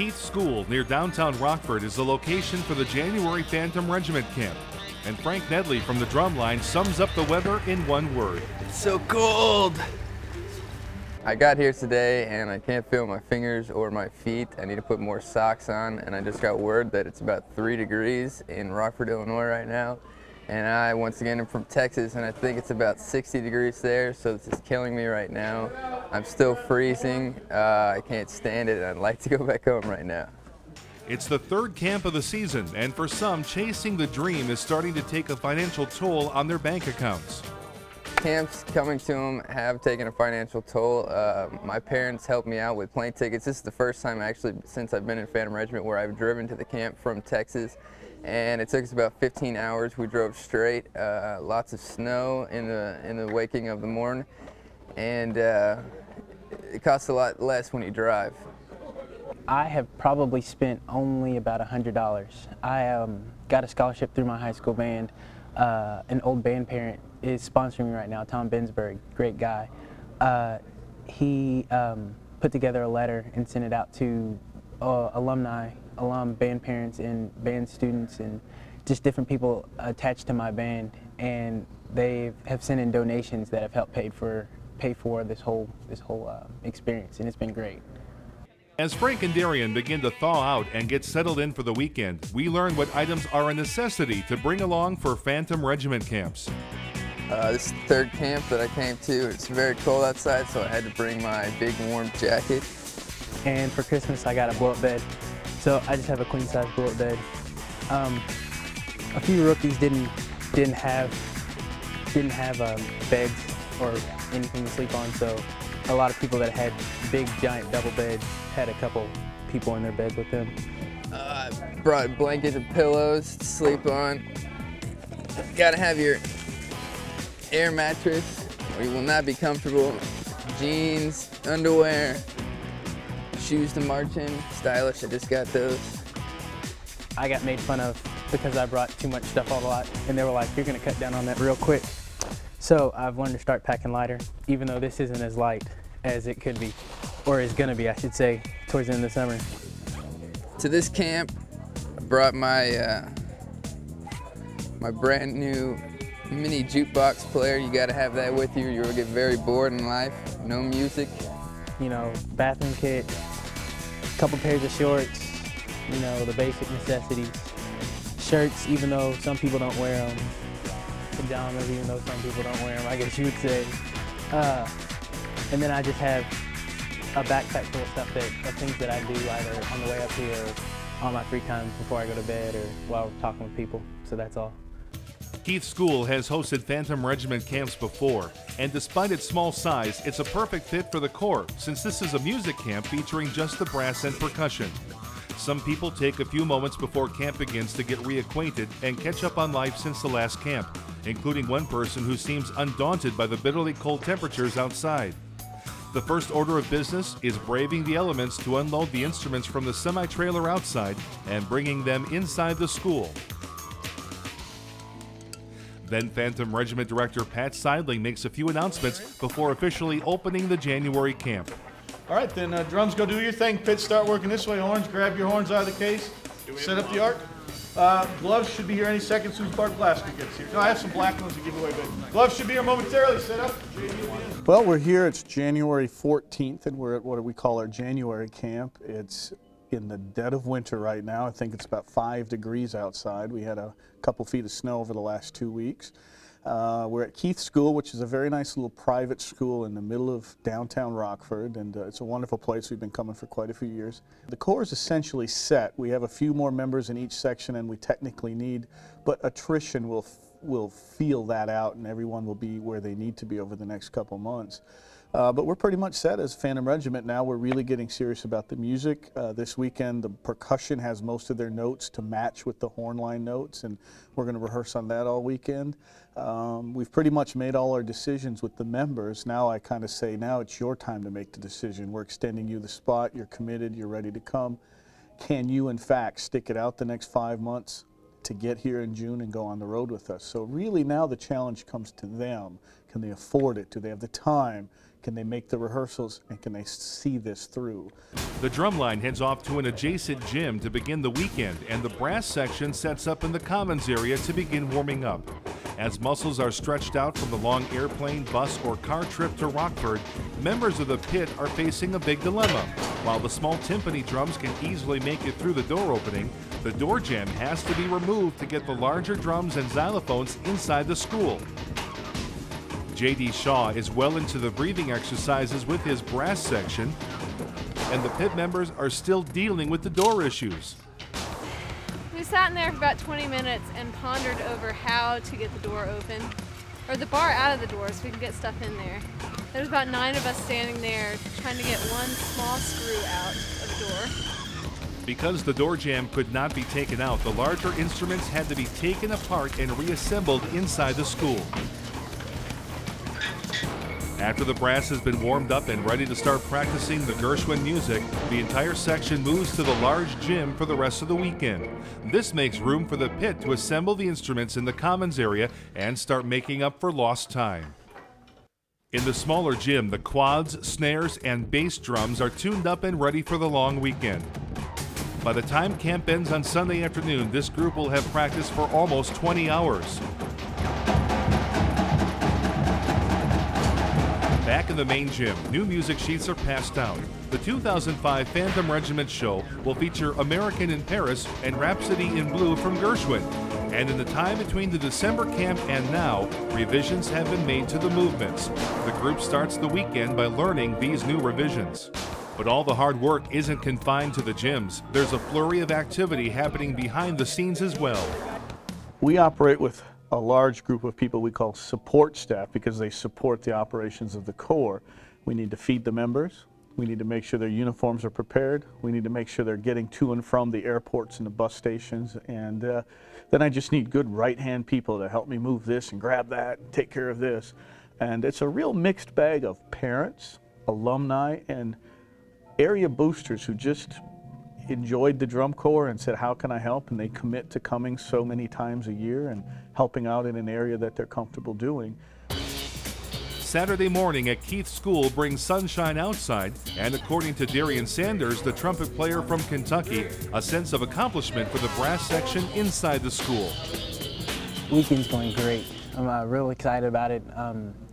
Keith School near downtown Rockford is the location for the January Phantom Regiment Camp. And Frank Nedley from the drumline sums up the weather in one word. It's so cold! I got here today and I can't feel my fingers or my feet. I need to put more socks on, and I just got word that it's about 3 degrees in Rockford, Illinois right now. And I, once again, am from Texas, and I think it's about 60 degrees there, so this is killing me right now. I'm still freezing. I can't stand it, and I'd like to go back home right now. It's the third camp of the season, and for some, chasing the dream is starting to take a financial toll on their bank accounts. Camps coming to them have taken a financial toll. My parents helped me out with plane tickets. This is the first time actually since I've been in Phantom Regiment where I've driven to the camp from Texas, and it took us about 15 hours. We drove straight, lots of snow in the waking of the morn, and it costs a lot less when you drive. I have probably spent only about $100. I got a scholarship through my high school band. An old band parent is sponsoring me right now, Tom Bensberg, great guy. He put together a letter and sent it out to alum band parents and band students and just different people attached to my band, and they have sent in donations that have helped pay for this whole experience, and it's been great. As Frank and Darian begin to thaw out and get settled in for the weekend, we learn what items are a necessity to bring along for Phantom Regiment camps. This is the third camp that I came to. It's very cold outside, so I had to bring my big warm jacket. And for Christmas, I got a blow-up bed. So I just have a queen-size blow-up bed. A few rookies didn't have beds or anything to sleep on, so a lot of people that had big, giant double beds had a couple people in their bed with them. Brought blankets and pillows to sleep on. Gotta have your air mattress, or you will not be comfortable. Jeans, underwear, shoes to march in. Stylish, I just got those. I got made fun of because I brought too much stuff a lot, and they were like, you're gonna cut down on that real quick. So I've learned to start packing lighter, even though this isn't as light as it could be, or is gonna be, I should say, towards the end of the summer. To this camp, I brought my my brand new mini jukebox player. You gotta have that with you. You'll get very bored in life. No music. You know, bathroom kit, a couple pairs of shorts, you know, the basic necessities. Shirts, even though some people don't wear them. Pajamas, even though some people don't wear them, I guess you would say. And then I just have a backpack full of stuff of things that I do either on the way up here or on my free time before I go to bed or while talking with people, so that's all. Keith School has hosted Phantom Regiment camps before, and despite its small size, it's a perfect fit for the Corps, since this is a music camp featuring just the brass and percussion. Some people take a few moments before camp begins to get reacquainted and catch up on life since the last camp, including one person who seems undaunted by the bitterly cold temperatures outside. The first order of business is braving the elements to unload the instruments from the semi-trailer outside and bringing them inside the school. Then Phantom Regiment Director Pat Seidling makes a few announcements before officially opening the January camp. All right, then drums, go do your thing. Pits, start working this way. Horns, grab your horns out of the case. Set up the arc. Gloves should be here any second as soon as Bart Blasker gets here. No, I have some black ones to give away, but gloves should be here momentarily. Set up. Well, we're here. It's January 14th, and we're at what we call our January camp. It's in the dead of winter right now. I think it's about 5 degrees outside. We had a couple feet of snow over the last 2 weeks. We're at Keith School, which is a very nice little private school in the middle of downtown Rockford, and it's a wonderful place. We've been coming for quite a few years. The Corps is essentially set. We have a few more members in each section, and we technically need, but attrition will feel that out, and everyone will be where they need to be over the next couple months. But we're pretty much set as Phantom Regiment now. We're really getting serious about the music. This weekend, the percussion has most of their notes to match with the horn line notes, and we're going to rehearse on that all weekend. We've pretty much made all our decisions with the members. Now I kind of say, now it's your time to make the decision. We're extending you the spot. You're committed. You're ready to come. Can you, in fact, stick it out the next 5 months to get here in June and go on the road with us? So really now the challenge comes to them. Can they afford it? Do they have the time? Can they make the rehearsals, and can they see this through? The drum line heads off to an adjacent gym to begin the weekend, and the brass section sets up in the commons area to begin warming up. As muscles are stretched out from the long airplane, bus, or car trip to Rockford, members of the pit are facing a big dilemma. While the small timpani drums can easily make it through the door opening, the door jamb has to be removed to get the larger drums and xylophones inside the school. J.D. Shaw is well into the breathing exercises with his brass section, and the pit members are still dealing with the door issues. We sat in there for about 20 minutes and pondered over how to get the door open, or the bar out of the door so we can get stuff in there. There was about 9 of us standing there trying to get one small screw out of the door. Because the door jamb could not be taken out, the larger instruments had to be taken apart and reassembled inside the school. After the brass has been warmed up and ready to start practicing the Gershwin music, the entire section moves to the large gym for the rest of the weekend. This makes room for the pit to assemble the instruments in the commons area and start making up for lost time. In the smaller gym, the quads, snares, and bass drums are tuned up and ready for the long weekend. By the time camp ends on Sunday afternoon, this group will have practiced for almost 20 hours. Back in the main gym, new music sheets are passed out. The 2005 Phantom Regiment show will feature American in Paris and Rhapsody in Blue from Gershwin. And in the time between the December camp and now, revisions have been made to the movements. The group starts the weekend by learning these new revisions. But all the hard work isn't confined to the gyms. There's a flurry of activity happening behind the scenes as well. We operate with a large group of people we call support staff because they support the operations of the Corps. We need to feed the members. We need to make sure their uniforms are prepared. We need to make sure they're getting to and from the airports and the bus stations. And then I just need good right-hand people to help me move this and grab that and take care of this. And it's a real mixed bag of parents, alumni, and area boosters who just enjoyed the drum corps and said, how can I help? And they commit to coming so many times a year and helping out in an area that they're comfortable doing. Saturday morning at Keith School brings sunshine outside, and according to Darian Sanders, the trumpet player from Kentucky, a sense of accomplishment for the brass section inside the school. Weekend's going great. I'm real excited about it.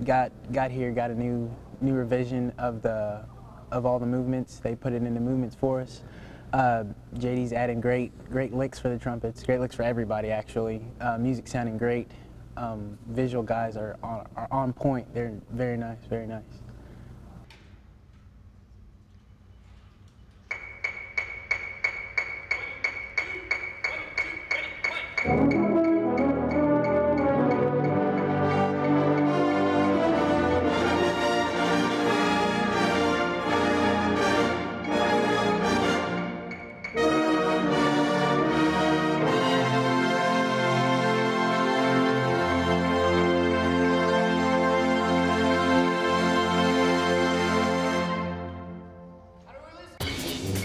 Got here, got a new revision of all the movements. They put it in the movements for us. JD's adding great licks for the trumpets, great licks for everybody actually. Music sounding great. Visual guys are on point. They're very nice, very nice.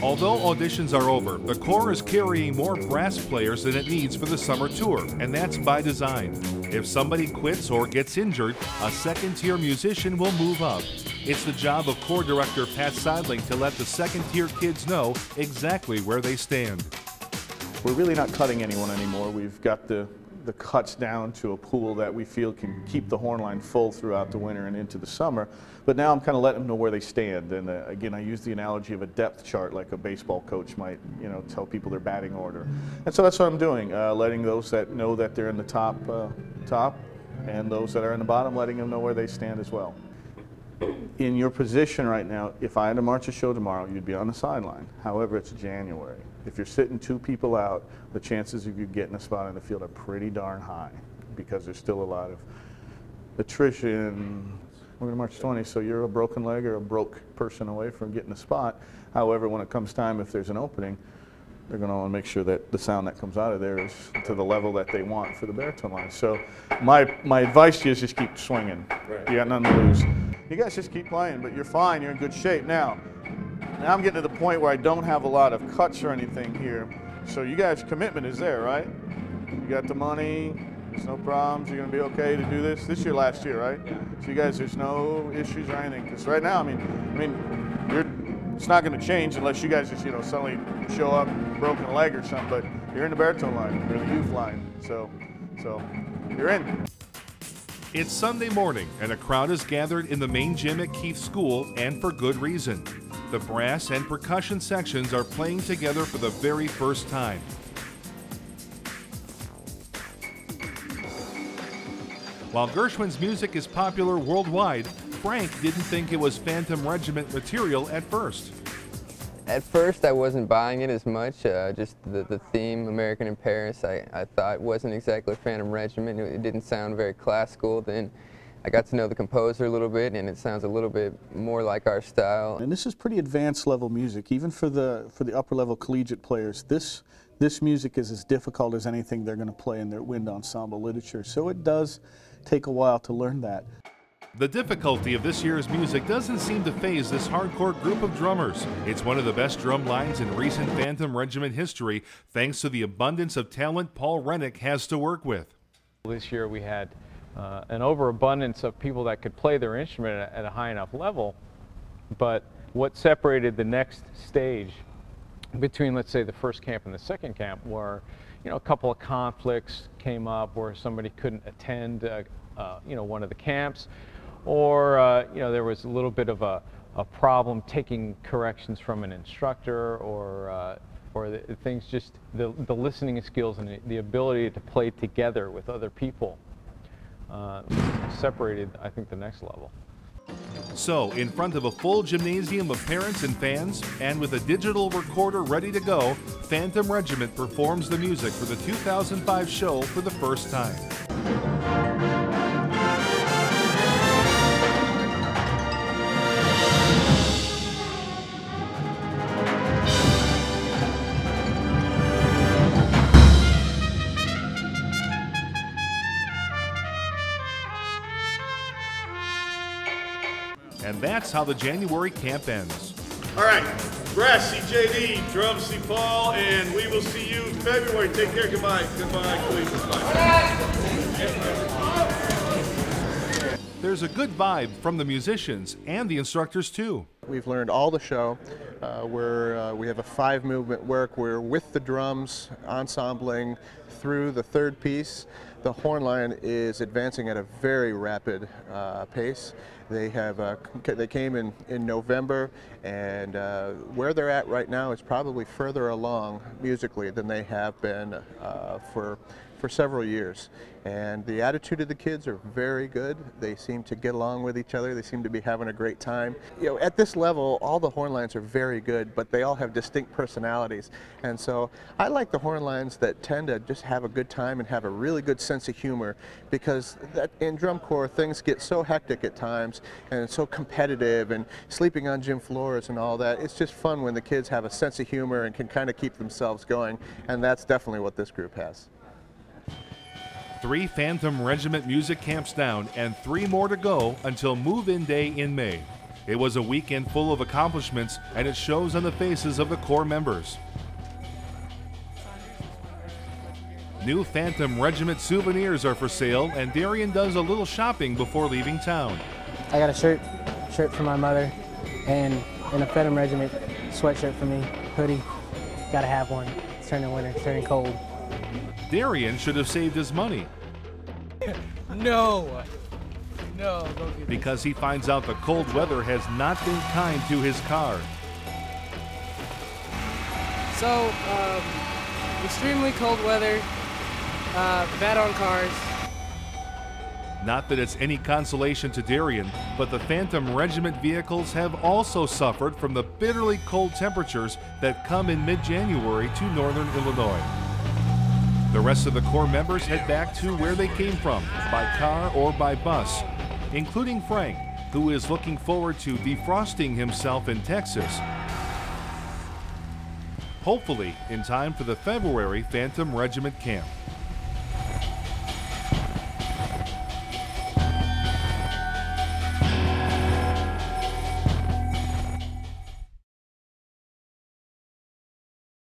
Although auditions are over, the Corps is carrying more brass players than it needs for the summer tour, and that's by design. If somebody quits or gets injured, a second-tier musician will move up. It's the job of Corps Director Pat Seidling to let the second-tier kids know exactly where they stand. We're really not cutting anyone anymore. We've got the cuts down to a pool that we feel can keep the horn line full throughout the winter and into the summer. But now I'm kind of letting them know where they stand. And again, I use the analogy of a depth chart, like a baseball coach might, tell people their batting order. And so that's what I'm doing, letting those that know that they're in the top, and those that are in the bottom, letting them know where they stand as well. In your position right now, if I had to march a show tomorrow, you'd be on the sideline. However, it's January. If you're sitting 2 people out, the chances of you getting a spot in the field are pretty darn high because there's still a lot of attrition. We're going to march 20, so you're a broken leg or a broke person away from getting a spot. However, when it comes time, if there's an opening, they're going to want to make sure that the sound that comes out of there is to the level that they want for the baritone line. So my advice to you is just keep swinging. Right. You got nothing to lose. You guys just keep playing, but you're fine. You're in good shape. Now I'm getting to the point where I don't have a lot of cuts or anything here. So you guys' commitment is there, right? You got the money, There's no problems. You're going to be okay to do this. This is your last year, right? So you guys, there's no issues or anything. Because right now, I mean, it's not going to change unless you guys just, suddenly show up broken leg or something. But you're in the baritone line, you're in the youth line, so you're in. It's Sunday morning, and a crowd is gathered in the main gym at Keith School, and for good reason. The brass and percussion sections are playing together for the very first time. While Gershwin's music is popular worldwide, Frank didn't think it was Phantom Regiment material at first. At first I wasn't buying it as much, just the theme, American in Paris, I thought wasn't exactly Phantom Regiment. It didn't sound very classical. Then I got to know the composer a little bit, and it sounds a little bit more like our style. And this is pretty advanced level music, even for the upper level collegiate players. This music is as difficult as anything they're going to play in their wind ensemble literature, so it does take a while to learn that. The difficulty of this year's music doesn't seem to faze this hardcore group of drummers. It's one of the best drum lines in recent Phantom Regiment history, thanks to the abundance of talent Paul Rennick has to work with. This year we had an overabundance of people that could play their instrument at a high enough level, but what separated the next stage between, let's say, the first camp and the second camp were, a couple of conflicts came up where somebody couldn't attend, one of the camps, or there was a little bit of a problem taking corrections from an instructor, or things just the listening skills and the ability to play together with other people separated, I think, the next level. So, in front of a full gymnasium of parents and fans, and with a digital recorder ready to go, Phantom Regiment performs the music for the 2005 show for the first time. And that's how the January camp ends. All right, brass, see JD, drums, see Paul, and we will see you in February. Take care. Goodbye. Goodbye, Cleveland. Bye. There's a good vibe from the musicians and the instructors too. We've learned all the show. We have a 5-movement work. We're with the drums, ensembling through the third piece. The horn line is advancing at a very rapid pace. They came in November, and where they're at right now is probably further along musically than they have been for several years. And the attitude of the kids are very good. They seem to get along with each other. They seem to be having a great time. At this level, all the horn lines are very good, but they all have distinct personalities. And so I like the horn lines that tend to just have a good time and have a really good sense of humor, because in drum corps things get so hectic at times and so competitive and sleeping on gym floors and all that. It's just fun when the kids have a sense of humor and can kind of keep themselves going, and that's definitely what this group has. 3 Phantom Regiment music camps down and 3 more to go until move-in day in May. It was a weekend full of accomplishments, and it shows on the faces of the Corps members. New Phantom Regiment souvenirs are for sale, and Darian does a little shopping before leaving town. I got a shirt for my mother, and a Phantom Regiment sweatshirt for me, hoodie. Gotta have one. It's turning winter, it's turning cold. Darian should have saved his money. No, don't do this. Because he finds out the cold weather has not been kind to his car. So, extremely cold weather, bad on cars. Not that it's any consolation to Darian, but the Phantom Regiment vehicles have also suffered from the bitterly cold temperatures that come in mid-January to northern Illinois. The rest of the Corps members head back to where they came from, by car or by bus, including Frank, who is looking forward to defrosting himself in Texas, hopefully in time for the February Phantom Regiment camp.